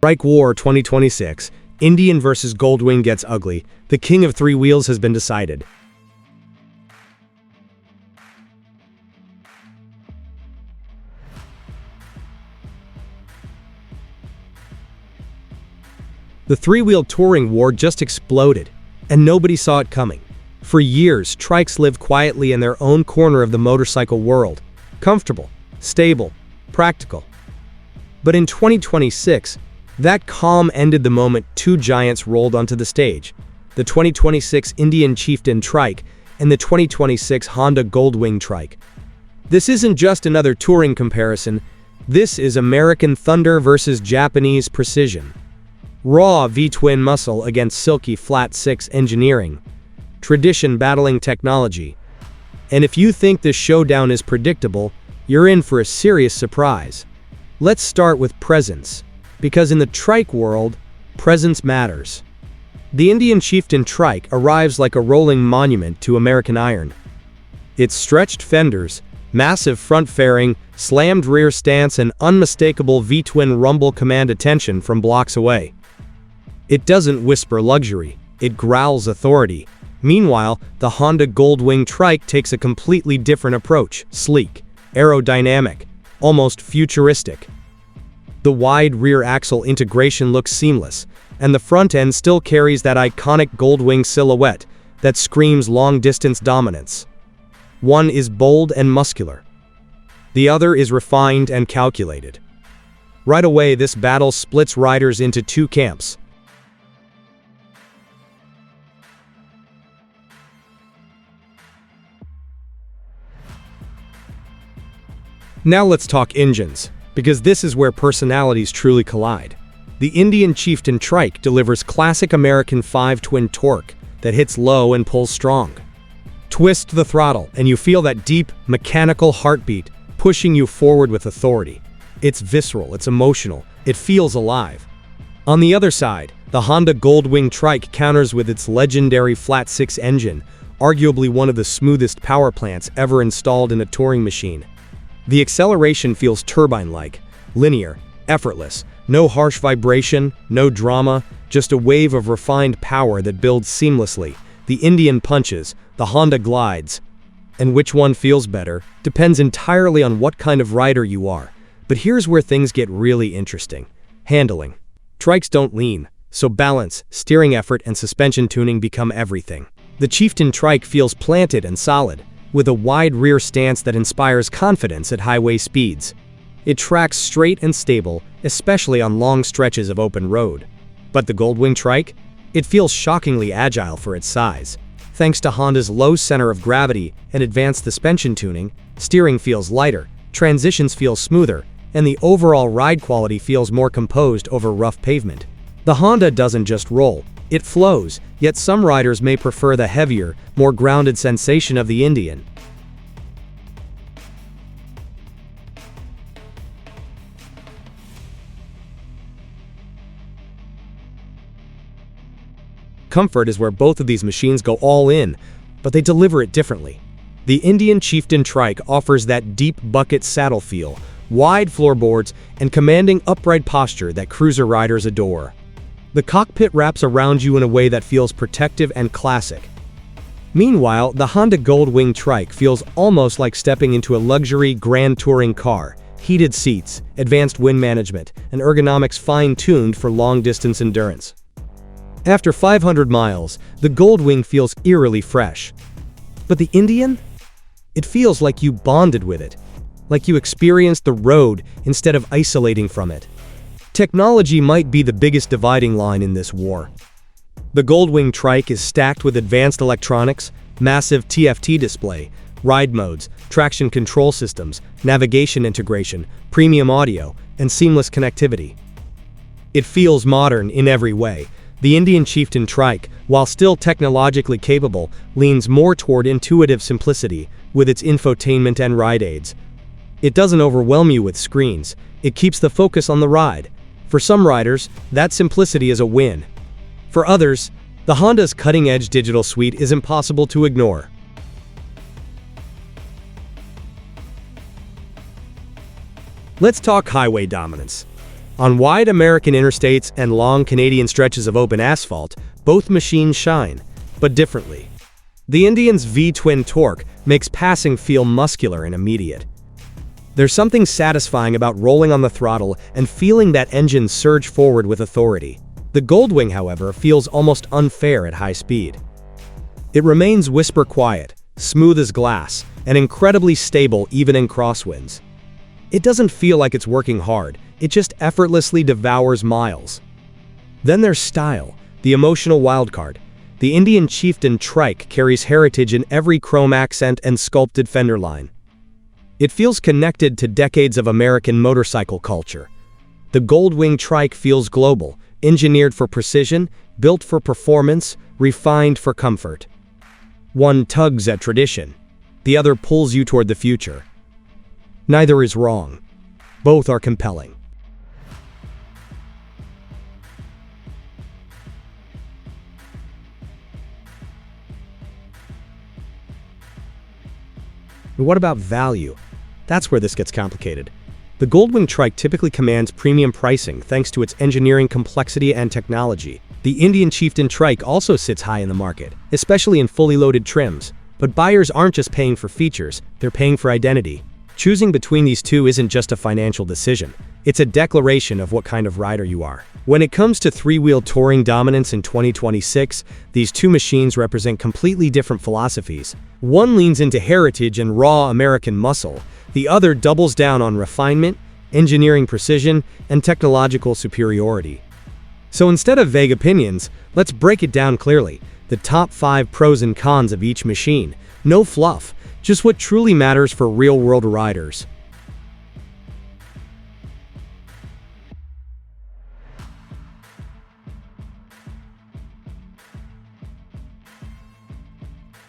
Trike War 2026. Indian versus Gold Wing gets ugly. The king of three wheels has been decided. The three-wheel touring war just exploded, and nobody saw it coming. For years, trikes lived quietly in their own corner of the motorcycle world. Comfortable, stable, practical. But in 2026, that calm ended the moment two giants rolled onto the stage: the 2026 Indian Chieftain Trike and the 2026 Honda Gold Wing Trike. This isn't just another touring comparison. This is American thunder versus Japanese precision. Raw V-twin muscle against silky flat-six engineering. Tradition battling technology. And if you think this showdown is predictable, you're in for a serious surprise. Let's start with presence, because in the trike world, presence matters. The Indian Chieftain Trike arrives like a rolling monument to American iron. Its stretched fenders, massive front fairing, slammed rear stance, and unmistakable V-twin rumble command attention from blocks away. It doesn't whisper luxury, it growls authority. Meanwhile, the Honda Gold Wing Trike takes a completely different approach: sleek, aerodynamic, almost futuristic. The wide rear axle integration looks seamless, and the front end still carries that iconic Gold Wing silhouette that screams long-distance dominance. One is bold and muscular. The other is refined and calculated. Right away, this battle splits riders into two camps. Now let's talk engines, because this is where personalities truly collide. The Indian Chieftain Trike delivers classic American 5-twin torque that hits low and pulls strong. Twist the throttle, and you feel that deep, mechanical heartbeat pushing you forward with authority. It's visceral, it's emotional, it feels alive. On the other side, the Honda Gold Wing Trike counters with its legendary flat-six engine, arguably one of the smoothest power plants ever installed in a touring machine. The acceleration feels turbine-like, linear, effortless, no harsh vibration, no drama, just a wave of refined power that builds seamlessly. The Indian punches, the Honda glides. And which one feels better depends entirely on what kind of rider you are. But here's where things get really interesting. Handling. Trikes don't lean, so balance, steering effort, and suspension tuning become everything. The Chieftain Trike feels planted and solid, with a wide rear stance that inspires confidence at highway speeds. It tracks straight and stable, especially on long stretches of open road. But the Gold Wing Trike? It feels shockingly agile for its size. Thanks to Honda's low center of gravity and advanced suspension tuning, steering feels lighter, transitions feel smoother, and the overall ride quality feels more composed over rough pavement. The Honda doesn't just roll, it flows, yet some riders may prefer the heavier, more grounded sensation of the Indian. Comfort is where both of these machines go all in, but they deliver it differently. The Indian Chieftain Trike offers that deep bucket saddle feel, wide floorboards, and commanding upright posture that cruiser riders adore. The cockpit wraps around you in a way that feels protective and classic. Meanwhile, the Honda Gold Wing Trike feels almost like stepping into a luxury grand touring car. Heated seats, advanced wind management, and ergonomics fine-tuned for long-distance endurance. After 500 miles, the Gold Wing feels eerily fresh. But the Indian? It feels like you bonded with it, like you experienced the road instead of isolating from it. Technology might be the biggest dividing line in this war. The Gold Wing Trike is stacked with advanced electronics, massive TFT display, ride modes, traction control systems, navigation integration, premium audio, and seamless connectivity. It feels modern in every way. The Indian Chieftain Trike, while still technologically capable, leans more toward intuitive simplicity with its infotainment and ride aids. It doesn't overwhelm you with screens, it keeps the focus on the ride. For some riders, that simplicity is a win. For others, the Honda's cutting-edge digital suite is impossible to ignore. Let's talk highway dominance. On wide American interstates and long Canadian stretches of open asphalt, both machines shine, but differently. The Indian's V-twin torque makes passing feel muscular and immediate. There's something satisfying about rolling on the throttle and feeling that engine surge forward with authority. The Gold Wing, however, feels almost unfair at high speed. It remains whisper quiet, smooth as glass, and incredibly stable even in crosswinds. It doesn't feel like it's working hard, it just effortlessly devours miles. Then there's style, the emotional wildcard. The Indian Chieftain Trike carries heritage in every chrome accent and sculpted fender line. It feels connected to decades of American motorcycle culture. The Gold Wing Trike feels global, engineered for precision, built for performance, refined for comfort. One tugs at tradition. The other pulls you toward the future. Neither is wrong. Both are compelling. But what about value? That's where this gets complicated. The Gold Wing Trike typically commands premium pricing thanks to its engineering complexity and technology. The Indian Chieftain Trike also sits high in the market, especially in fully loaded trims. But buyers aren't just paying for features, they're paying for identity. Choosing between these two isn't just a financial decision, it's a declaration of what kind of rider you are. When it comes to three-wheel touring dominance in 2026, these two machines represent completely different philosophies. One leans into heritage and raw American muscle, the other doubles down on refinement, engineering precision, and technological superiority. So instead of vague opinions, let's break it down clearly. The top 5 pros and cons of each machine. No fluff, just what truly matters for real-world riders.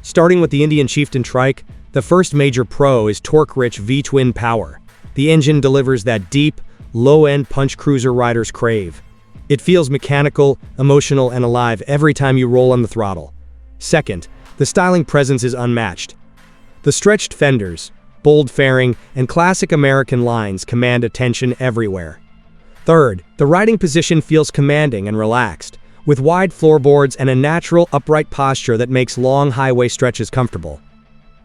Starting with the Indian Chieftain Trike, the first major pro is torque-rich V-twin power. The engine delivers that deep, low-end punch cruiser riders crave. It feels mechanical, emotional, and alive every time you roll on the throttle. Second, the styling presence is unmatched. The stretched fenders, bold fairing, and classic American lines command attention everywhere. Third, the riding position feels commanding and relaxed, with wide floorboards and a natural upright posture that makes long highway stretches comfortable.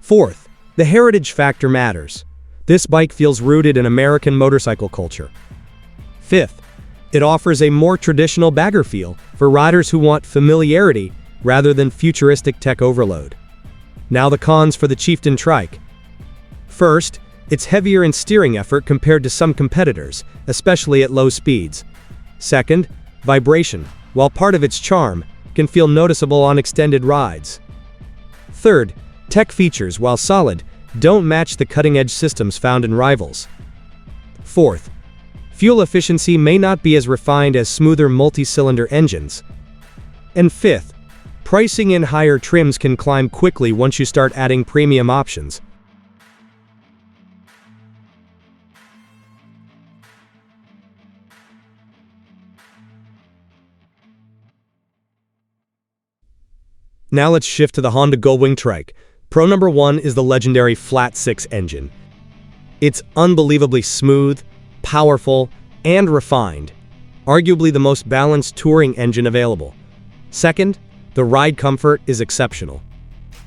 Fourth, the heritage factor matters. This bike feels rooted in American motorcycle culture. Fifth, it offers a more traditional bagger feel for riders who want familiarity rather than futuristic tech overload. Now the cons for the Chieftain Trike. First, it's heavier in steering effort compared to some competitors, especially at low speeds. Second, vibration, while part of its charm, can feel noticeable on extended rides. Third, tech features, while solid, don't match the cutting-edge systems found in rivals. Fourth, fuel efficiency may not be as refined as smoother multi-cylinder engines. And fifth, pricing in higher trims can climb quickly once you start adding premium options. Now let's shift to the Honda Gold Wing Trike. Pro number 1 is the legendary Flat 6 engine. It's unbelievably smooth, powerful, and refined, arguably the most balanced touring engine available. Second, the ride comfort is exceptional.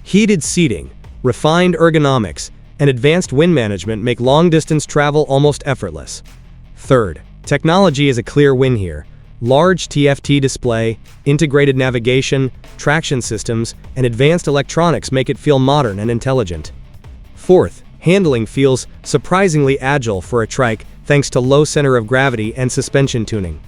Heated seating, refined ergonomics, and advanced wind management make long-distance travel almost effortless. Third, technology is a clear win here. Large TFT display, integrated navigation, traction systems, and advanced electronics make it feel modern and intelligent. Fourth, handling feels surprisingly agile for a trike thanks to low center of gravity and suspension tuning.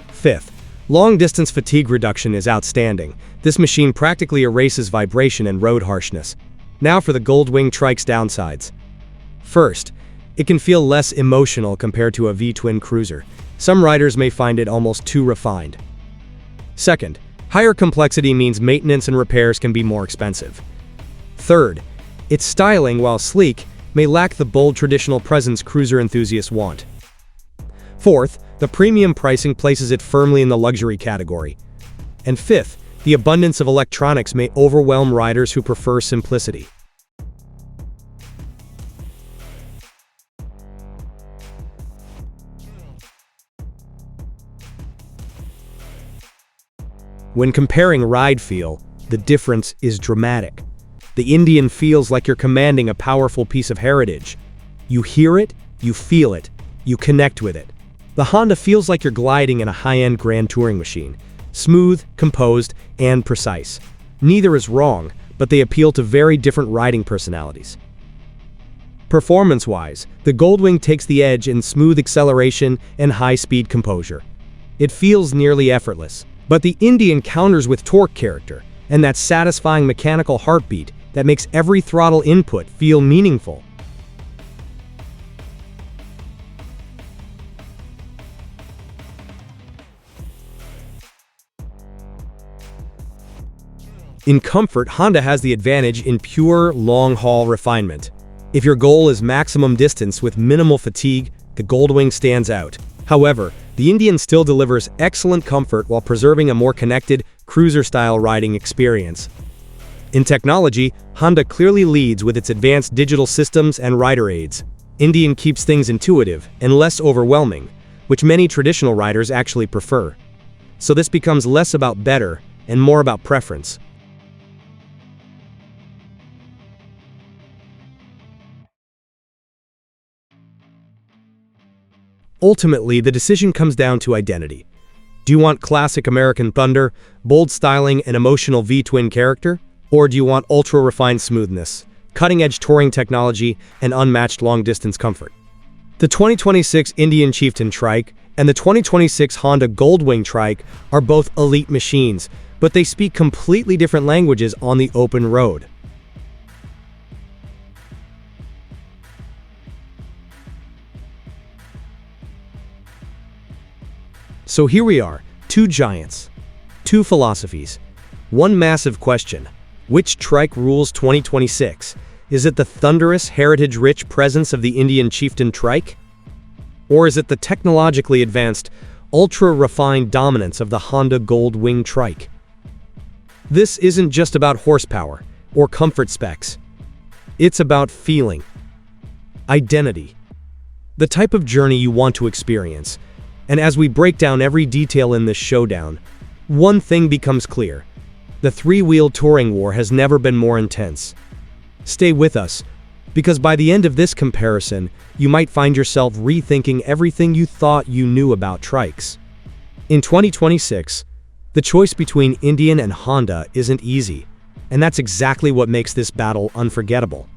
Fifth, long-distance fatigue reduction is outstanding. This machine practically erases vibration and road harshness. Now for the Gold Wing Trike's downsides. First, it can feel less emotional compared to a V-twin cruiser. Some riders may find it almost too refined. Second, higher complexity means maintenance and repairs can be more expensive. Third, its styling, while sleek, may lack the bold traditional presence cruiser enthusiasts want. Fourth, the premium pricing places it firmly in the luxury category. And fifth, the abundance of electronics may overwhelm riders who prefer simplicity. When comparing ride feel, the difference is dramatic. The Indian feels like you're commanding a powerful piece of heritage. You hear it, you feel it, you connect with it. The Honda feels like you're gliding in a high-end grand touring machine. Smooth, composed, and precise. Neither is wrong, but they appeal to very different riding personalities. Performance-wise, the Gold Wing takes the edge in smooth acceleration and high-speed composure. It feels nearly effortless, but the Indian counters with torque character and that satisfying mechanical heartbeat that makes every throttle input feel meaningful. In comfort, Honda has the advantage in pure, long-haul refinement. If your goal is maximum distance with minimal fatigue, the Gold Wing stands out. However, the Indian still delivers excellent comfort while preserving a more connected, cruiser-style riding experience. In technology, Honda clearly leads with its advanced digital systems and rider aids. Indian keeps things intuitive and less overwhelming, which many traditional riders actually prefer. So this becomes less about better and more about preference. Ultimately, the decision comes down to identity. Do you want classic American thunder, bold styling, and emotional V-twin character? Or do you want ultra-refined smoothness, cutting-edge touring technology, and unmatched long-distance comfort? The 2026 Indian Chieftain Trike and the 2026 Honda Gold Wing Trike are both elite machines, but they speak completely different languages on the open road. So here we are, two giants, two philosophies, one massive question. Which trike rules 2026? Is it the thunderous, heritage-rich presence of the Indian Chieftain Trike? Or is it the technologically advanced, ultra-refined dominance of the Honda Gold Wing Trike? This isn't just about horsepower or comfort specs. It's about feeling, identity, the type of journey you want to experience. And as we break down every detail in this showdown, one thing becomes clear. The three-wheel touring war has never been more intense. Stay with us, because by the end of this comparison, you might find yourself rethinking everything you thought you knew about trikes. In 2026, the choice between Indian and Honda isn't easy, and that's exactly what makes this battle unforgettable.